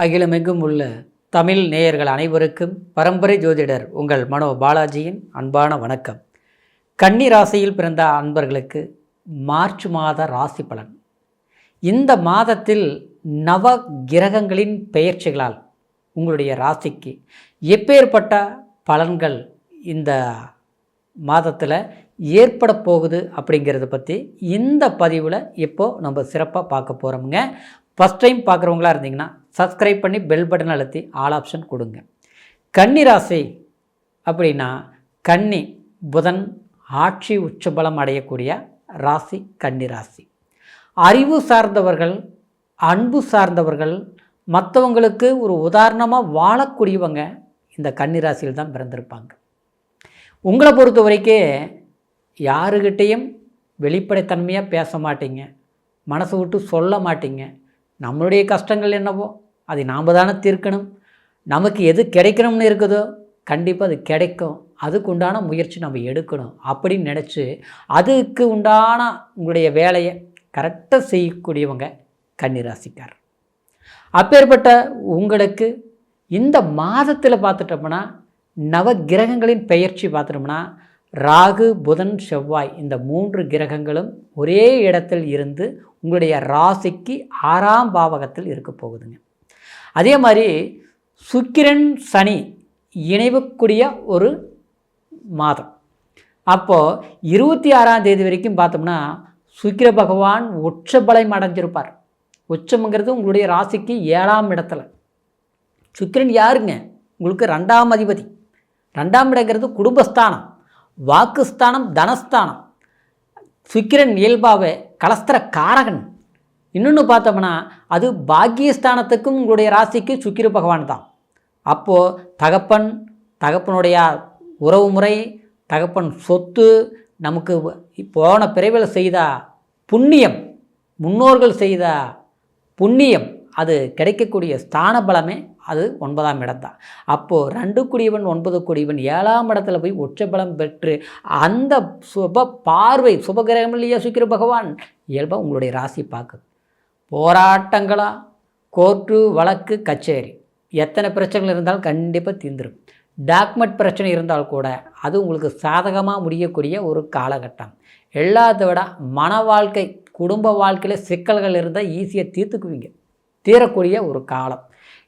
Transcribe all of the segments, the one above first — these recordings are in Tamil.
அகிலமெங்கும் உள்ள தமிழ் நேயர்கள் அனைவருக்கும் பரம்பரை ஜோதிடர் உங்கள் மனோ பாலாஜியின் அன்பான வணக்கம். கன்னி ராசியில் பிறந்த அன்பர்களுக்கு மார்ச் மாத ராசி பலன். இந்த மாதத்தில் நவ கிரகங்களின் பெயர்ச்சிகளால் உங்களுடைய ராசிக்கு எப்பேற்பட்ட பலன்கள் இந்த மாதத்தில் ஏற்பட போகுது அப்படிங்கிறத பற்றி இந்த பதிவில் இப்போது நம்ம சிறப்பாக பார்க்க போகிறோமுங்க. ஃபஸ்ட் டைம் பார்க்குறவங்களா இருந்தீங்கன்னா சப்ஸ்கிரைப் பண்ணி பெல் பட்டன் அழுத்தி ஆல் ஆப்ஷன் கொடுங்க. கன்னி ராசி அப்படின்னா கன்னி புதன் ஆட்சி உச்சபலம் அடையக்கூடிய ராசி கன்னி ராசி. அறிவு சார்ந்தவர்கள், அன்பு சார்ந்தவர்கள், மற்றவங்களுக்கு ஒரு உதாரணமாக வாழக்கூடியவங்க இந்த கன்னி ராசியில் தான் பிறந்திருப்பாங்க. உங்களை பொறுத்த வரைக்கும் யாருக்கிட்டேயும் வெளிப்படைத்தன்மையாக பேச மாட்டீங்க, மனசை விட்டு சொல்ல மாட்டீங்க. நம்மளுடைய கஷ்டங்கள் என்னவோ அதை நாம் தானே தீர்க்கணும். நமக்கு எது கிடைக்கணும்னு இருக்குதோ கண்டிப்பாக அது கிடைக்கும், அதுக்கு உண்டான முயற்சி நம்ம எடுக்கணும் அப்படின்னு நினச்சி அதுக்கு உண்டான உங்களுடைய வேலையை கரெக்டாக செய்யக்கூடியவங்க கன்னிராசிக்கார். அப்பேற்பட்ட உங்களுக்கு இந்த மாதத்தில் பார்த்துட்டோம்னா நவ கிரகங்களின் பெயர்ச்சி பார்த்துட்டோம்னா ராகு, புதன், செவ்வாய் இந்த 3 கிரகங்களும் ஒரே இடத்தில் இருந்து உங்களுடைய ராசிக்கு 6ஆம் பாவகத்தில் இருக்க போகுதுங்க. அதே மாதிரி சுக்கிரன் சனி இணைவக்கூடிய ஒரு மாதம். அப்போது 26ஆம் தேதி வரைக்கும் பார்த்தோம்னா சுக்கிர பகவான் உச்சபலம் அடைஞ்சிருப்பார். உச்சம்ங்கிறது உங்களுடைய ராசிக்கு 7ஆம் இடத்துல. சுக்கிரன் யாருங்க? உங்களுக்கு 2ஆம் அதிபதி. 2ஆம் இடங்கிறது குடும்பஸ்தானம், வாக்குஸ்தானம், தனஸ்தானம். சுக்கிரன் இயல்பாகவே கலஸ்திர காரகன். இன்னொன்று பார்த்தோம்னா அது பாக்கியஸ்தானத்துக்கும் உங்களுடைய ராசிக்கு சுக்கிர பகவான் தான். அப்போது தகப்பனுடைய உறவு முறை, தகப்பன் சொத்து, நமக்கு போன பிறவியில் செய்த புண்ணியம், முன்னோர்கள் செய்த புண்ணியம், அது கிடைக்கக்கூடிய ஸ்தான பலமே அது 9ஆம் இடம் தான். அப்போது 2 குடியவன் 9 குடியவன் 7ஆம் இடத்துல போய் உச்சபலம் பெற்று அந்த சுப பார்வை, சுபகிரகம் இல்லையா சுக்கிர பகவான், இயல்பாக உங்களுடைய ராசி பார்க்குது. போராட்டங்களா, கோர்ட்டு, வழக்கு, கச்சேரி, எத்தனை பிரச்சனைகள் இருந்தாலும் கண்டிப்பாக தீர்ந்துடும். டாக்குமெண்ட் பிரச்சனை இருந்தால் கூட அது உங்களுக்கு சாதகமாக முடியக்கூடிய ஒரு காலகட்டம். எல்லாத்த விட மன வாழ்க்கை, குடும்ப வாழ்க்கையில் சிக்கல்கள் இருந்தால் ஈஸியாக தீரக்கூடிய ஒரு காலம்.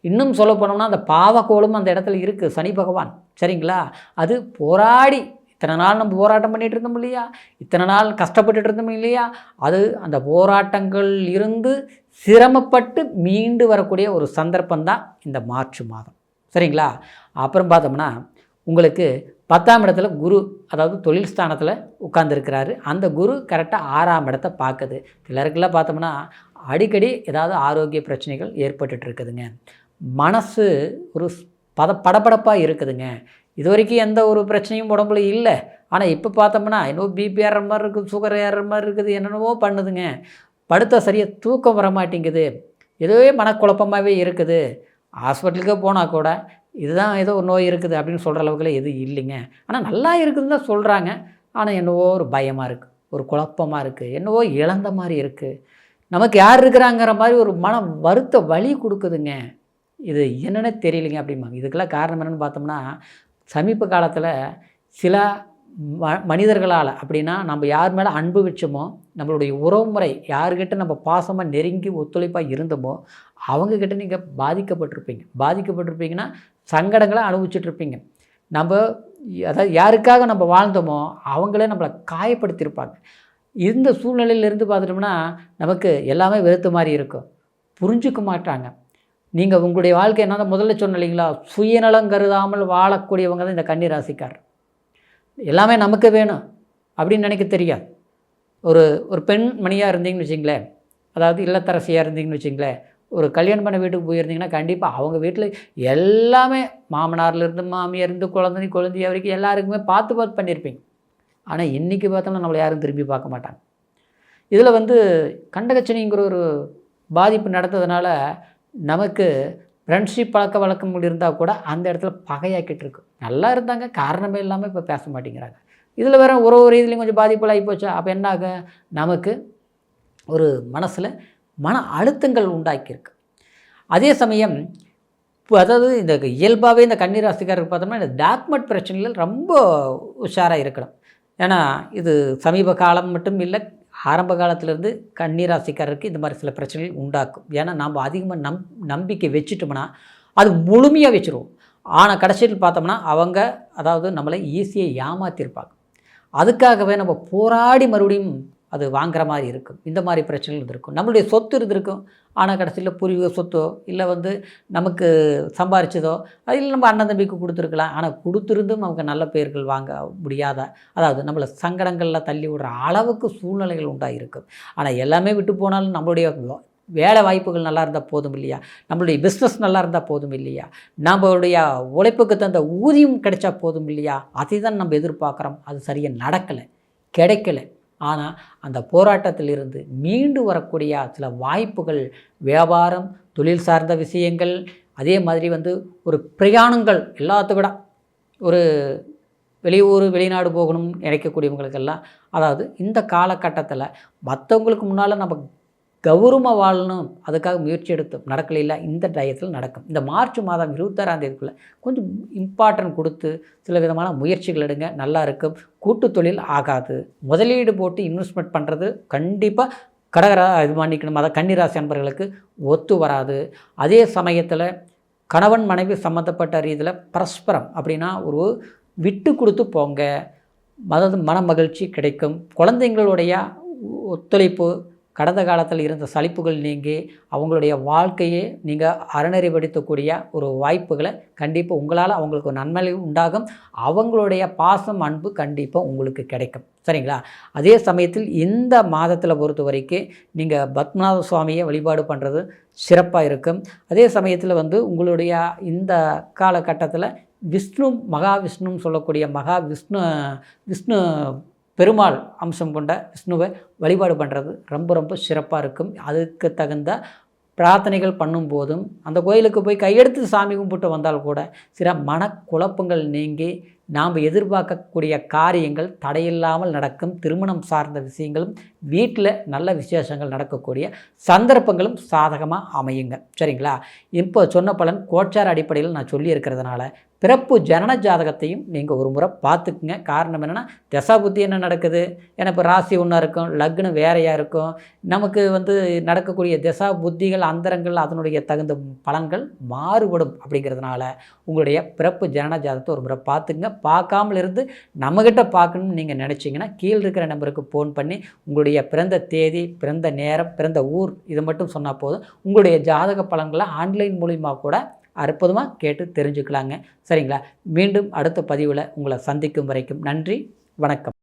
இன்னும் சொல்ல போனோம்னா அந்த பாவக்கோளும் அந்த இடத்துல இருக்குது, சனி பகவான். சரிங்களா? அது போராடி இத்தனை நாள் நம்ம போராட்டம் பண்ணிகிட்டு இருந்தோம் இல்லையா, இத்தனை நாள் கஷ்டப்பட்டுட்டு இருந்தோம் இல்லையா, அது அந்த போராட்டங்கள் இருந்து சிரமப்பட்டு மீண்டு வரக்கூடிய ஒரு சந்தர்ப்பந்தான் இந்த மார்ச் மாதம். சரிங்களா? அப்புறம் பார்த்தோம்னா உங்களுக்கு 10ஆம் இடத்துல குரு, அதாவது தொழில் ஸ்தானத்தில் உட்கார்ந்துருக்கிறாரு. அந்த குரு கரெக்டாக 6ஆம் இடத்தை பார்க்குது. சிலருக்கெல்லாம் பார்த்தோம்னா அடிக்கடி ஏதாவது ஆரோக்கிய பிரச்சனைகள் ஏற்பட்டுட்டு இருக்குதுங்க. மனசு ஒரு படபடப்பாக இருக்குதுங்க. இது வரைக்கும் எந்த ஒரு பிரச்சனையும் உடம்புல இல்லை. ஆனால் இப்போ பார்த்தோம்னா இன்னும் பிபி ஏறுற மாதிரி இருக்குது, சுகர் ஏறுற மாதிரி இருக்குது, என்னென்னவோ பண்ணுதுங்க. படுத்த சரியாக தூக்கம் வர மாட்டேங்குது, ஏதோவே மனக்குழப்பமாகவே இருக்குது. ஹாஸ்பிட்டலுக்கு போனால் கூட இதுதான் ஏதோ ஒரு நோய் இருக்குது அப்படின்னு சொல்கிற அளவுக்குலாம் எதுவும் இல்லைங்க. ஆனால் நல்லா இருக்குதுன்னு தான் சொல்கிறாங்க. ஆனால் என்னவோ ஒரு பயமாக இருக்குது, ஒரு குழப்பமாக இருக்குது, என்னவோ இழந்த மாதிரி இருக்குது, நமக்கு யார் இருக்கிறாங்கிற மாதிரி ஒரு மன வருத்த வலி கொடுக்குதுங்க. இது என்னென்ன தெரியலைங்க அப்படிம்பாங்க. இதுக்கெல்லாம் காரணம் என்னென்னு பார்த்தோம்னா சமீப காலத்தில் சில மனிதர்களால், அப்படின்னா நம்ம யார் மேலே அன்பு வச்சோமோ, நம்மளுடைய உறவுமுறை யாருக்கிட்ட நம்ம பாசமாக நெருங்கி ஒத்துழைப்பாக இருந்தோமோ அவங்கக்கிட்ட நீங்கள் பாதிக்கப்பட்டிருப்பீங்கன்னா சங்கடங்களை அனுபவிச்சுட்ருப்பீங்க. நம்ம அதாவது யாருக்காக நம்ம வாழ்ந்தோமோ அவங்களே நம்மளை காயப்படுத்தியிருப்பாங்க. இந்த சூழ்நிலையிலேருந்து பார்த்துட்டோம்னா நமக்கு எல்லாமே வெறுத்த மாதிரி இருக்கும், புரிஞ்சிக்க மாட்டாங்க. நீங்கள் உங்களுடைய வாழ்க்கை என்ன முதல்ல சொன்ன இல்லைங்களா, சுயநலம் கருதாமல் வாழக்கூடியவங்க தான் இந்த கன்னி ராசிக்கார். எல்லாமே நமக்கு வேணும் அப்படின்னு நினைக்க தெரியாது. ஒரு பெண் மணியாக இருந்தீங்கன்னு வச்சிங்களேன், அதாவது இல்லத்தரசியாக இருந்தீங்கன்னு வச்சிங்களேன், ஒரு கல்யாணம் பண்ண வீட்டுக்கு போயிருந்தீங்கன்னா கண்டிப்பாக அவங்க வீட்டில் எல்லாமே மாமனார்லேருந்து மாமியார்ந்து குழந்தைய வரைக்கும் எல்லாருக்குமே பார்த்து பண்ணியிருப்பீங்க. ஆனால் இன்றைக்கி பார்த்தோம்னா நம்மளை யாரும் திரும்பி பார்க்க மாட்டாங்க. இதில் கண்டகச்சனிங்கிற ஒரு பாதிப்பு நடந்ததுனால நமக்கு ஃப்ரெண்ட்ஷிப் பழக்க வழக்கங்கள் இருந்தால் கூட அந்த இடத்துல பகையாக்கிட்டு இருக்கு. நல்லா இருந்தாங்க, காரணமே இல்லாமல் இப்போ பேச மாட்டேங்கிறாங்க. இதில் வேறு ஒரு ரீதியிலையும் கொஞ்சம் பாதிப்புகள் ஆகிப்போச்சா, அப்போ என்ன ஆக, நமக்கு ஒரு மனசில் மன அழுத்தங்கள் உண்டாக்கியிருக்கு. அதே சமயம் அதாவது இந்த இயல்பாகவே இந்த கன்னி ராசிக்காரருக்கு பார்த்தோம்னா இந்த டாக்மெண்ட் பிரச்சனைகள் ரொம்ப உஷாராக இருக்கணும். ஏன்னா இது சமீப காலம் மட்டும் இல்லை, ஆரம்ப காலத்திலேருந்து கன்னி ராசிக்காரருக்கு இந்த மாதிரி சில பிரச்சனைகள் உண்டாக்கும். ஏன்னா நாம் அதிகமாக நம்பிக்கை வச்சுட்டோம்னா அது முழுமையாக வச்சுருவோம். ஆனால் கடைசியில் பார்த்தோம்னா அவங்க அதாவது நம்மளை ஈஸியாக ஏமாற்றிருப்பாங்க. அதுக்காகவே நம்ம போராடி மறுபடியும் அது வாங்குற மாதிரி இருக்கும். இந்த மாதிரி பிரச்சனைகள் இருக்கும். நம்மளுடைய சொத்து இருந்திருக்கும், ஆனால் கடைசியில் பூர்வீக சொத்தோ இல்லை நமக்கு சம்பாரிச்சதோ இல்லை நம்ம அண்ணன் தம்பிக்கு கொடுத்துருக்கலாம். ஆனால் கொடுத்துருந்தும் நமக்கு நல்ல பெயர்கள் வாங்க முடியாத, அதாவது நம்மளை சங்கடங்களில் தள்ளி விடுற அளவுக்கு சூழ்நிலைகள் உண்டாகிருக்கும். ஆனால் எல்லாமே விட்டு போனாலும் நம்மளுடைய வேலை வாய்ப்புகள் நல்லா இருந்தால் போதும் இல்லையா, நம்மளுடைய பிஸ்னஸ் நல்லா இருந்தால் போதும் இல்லையா, நம்மளுடைய உழைப்புக்கு தகுந்த ஊதியம் கிடைச்சா போதும் இல்லையா, அதை தான் நம்ம எதிர்பார்க்குறோம். அது சரியாக நடக்கலை, கிடைக்கலை. ஆனால் அந்த போராட்டத்திலிருந்து மீண்டு வரக்கூடிய சில வாய்ப்புகள், வியாபாரம், தொழில் சார்ந்த விஷயங்கள், அதே மாதிரி ஒரு பிரயாணங்கள், எல்லாத்த விட ஒரு வெளியூர் வெளிநாடு போகணும்னு நினைக்கக்கூடியவங்களுக்கெல்லாம், அதாவது இந்த காலகட்டத்தில் மற்றவங்களுக்கு முன்னால் நம்ம கௌரவமாக வாழணும், அதுக்காக முயற்சி எடுத்து நடக்கலையில்ல, இந்த டயத்தில் நடக்கும். இந்த மார்ச் மாதம் 26ஆம் தேதிக்குள்ளே கொஞ்சம் இம்பார்ட்டன்ட் கொடுத்து சில விதமான முயற்சிகள் எடுங்க, நல்லா இருக்கும். கூட்டு தொழில் ஆகாது. முதலீடு போட்டு இன்வெஸ்ட்மெண்ட் பண்ணுறது கண்டிப்பாக இது பண்ணிக்கணும். அதாவது கன்னிராசி அன்பர்களுக்கு ஒத்து வராது. அதே சமயத்தில் கணவன் மனைவி சம்மந்தப்பட்ட ரீதியில் பரஸ்பரம் அப்படின்னா ஒரு விட்டு கொடுத்து போங்க, அதாவது மன மகிழ்ச்சி கிடைக்கும். குழந்தைங்களுடைய ஒத்துழைப்பு, கடந்த காலத்தில் இருந்த சலிப்புகள் நீங்கி அவங்களுடைய வாழ்க்கையே நீங்கள் அறநெறிப்படுத்தக்கூடிய ஒரு வாய்ப்புகளை கண்டிப்பாக உங்களால் அவங்களுக்கு ஒரு நன்மை உண்டாகும். அவங்களுடைய பாசம், அன்பு கண்டிப்பாக உங்களுக்கு கிடைக்கும். சரிங்களா? அதே சமயத்தில் இந்த மாதத்தில் பொறுத்த வரைக்கும் நீங்கள் பத்மநாப சுவாமியை வழிபாடு பண்ணுறது சிறப்பாக இருக்கும். அதே சமயத்தில் உங்களுடைய இந்த காலகட்டத்தில் மகாவிஷ்ணுன்னு சொல்லக்கூடிய விஷ்ணு பெருமாள் அம்சம் கொண்ட விஷ்ணுவை வழிபாடு பண்ணுறது ரொம்ப ரொம்ப சிறப்பாக இருக்கும். அதுக்கு தகுந்த பிரார்த்தனைகள் பண்ணும்போதும் அந்த கோயிலுக்கு போய் கையெடுத்து சாமி கும்பிட்டு வந்தால் கூட சில மனக்குழப்பங்கள் நீங்கி நாம் எதிர்பார்க்கக்கூடிய காரியங்கள் தடையில்லாமல் நடக்கும். திருமணம் சார்ந்த விஷயங்களும் வீட்டில் நல்ல விசேஷங்கள் நடக்கக்கூடிய சந்தர்ப்பங்களும் சாதகமாக அமையுங்க. சரிங்களா? இப்போ சொன்ன பலன் கோச்சார அடிப்படையில் நான் சொல்லியிருக்கிறதுனால பிறப்பு ஜனன ஜாதகத்தையும் நீங்கள் ஒரு முறை பார்த்துக்குங்க. காரணம் என்னென்னா தசாபுத்தி என்ன நடக்குது, ஏன்னா இப்போ ராசி ஒன்றா இருக்கும், லக்னம் வேறையாக இருக்கும். நமக்கு நடக்கக்கூடிய தசா புத்திகள், அந்தரங்கள், அதனுடைய தகுந்த பலன்கள் மாறுபடும். அப்படிங்கிறதுனால உங்களுடைய பிறப்பு ஜனன ஜாதகத்தை ஒரு முறை பார்த்துங்க. பார்க்காமல் இருந்து நம்மக்கிட்ட பார்க்கணும்னு நீங்கள் நினச்சிங்கன்னா கீழே இருக்கிற நம்பருக்கு ஃபோன் பண்ணி உங்களுடைய பிறந்த தேதி, பிறந்த நேரம், பிறந்த ஊர் இதை மட்டும் சொன்னால் போதும். உங்களுடைய ஜாதக பலன்களை ஆன்லைன் மூலிமா கூட அற்புதமாக கேட்டு தெரிஞ்சுக்கலாங்க. சரிங்களா? மீண்டும் அடுத்த பதிவில் உங்களை சந்திக்கும் வரைக்கும் நன்றி, வணக்கம்.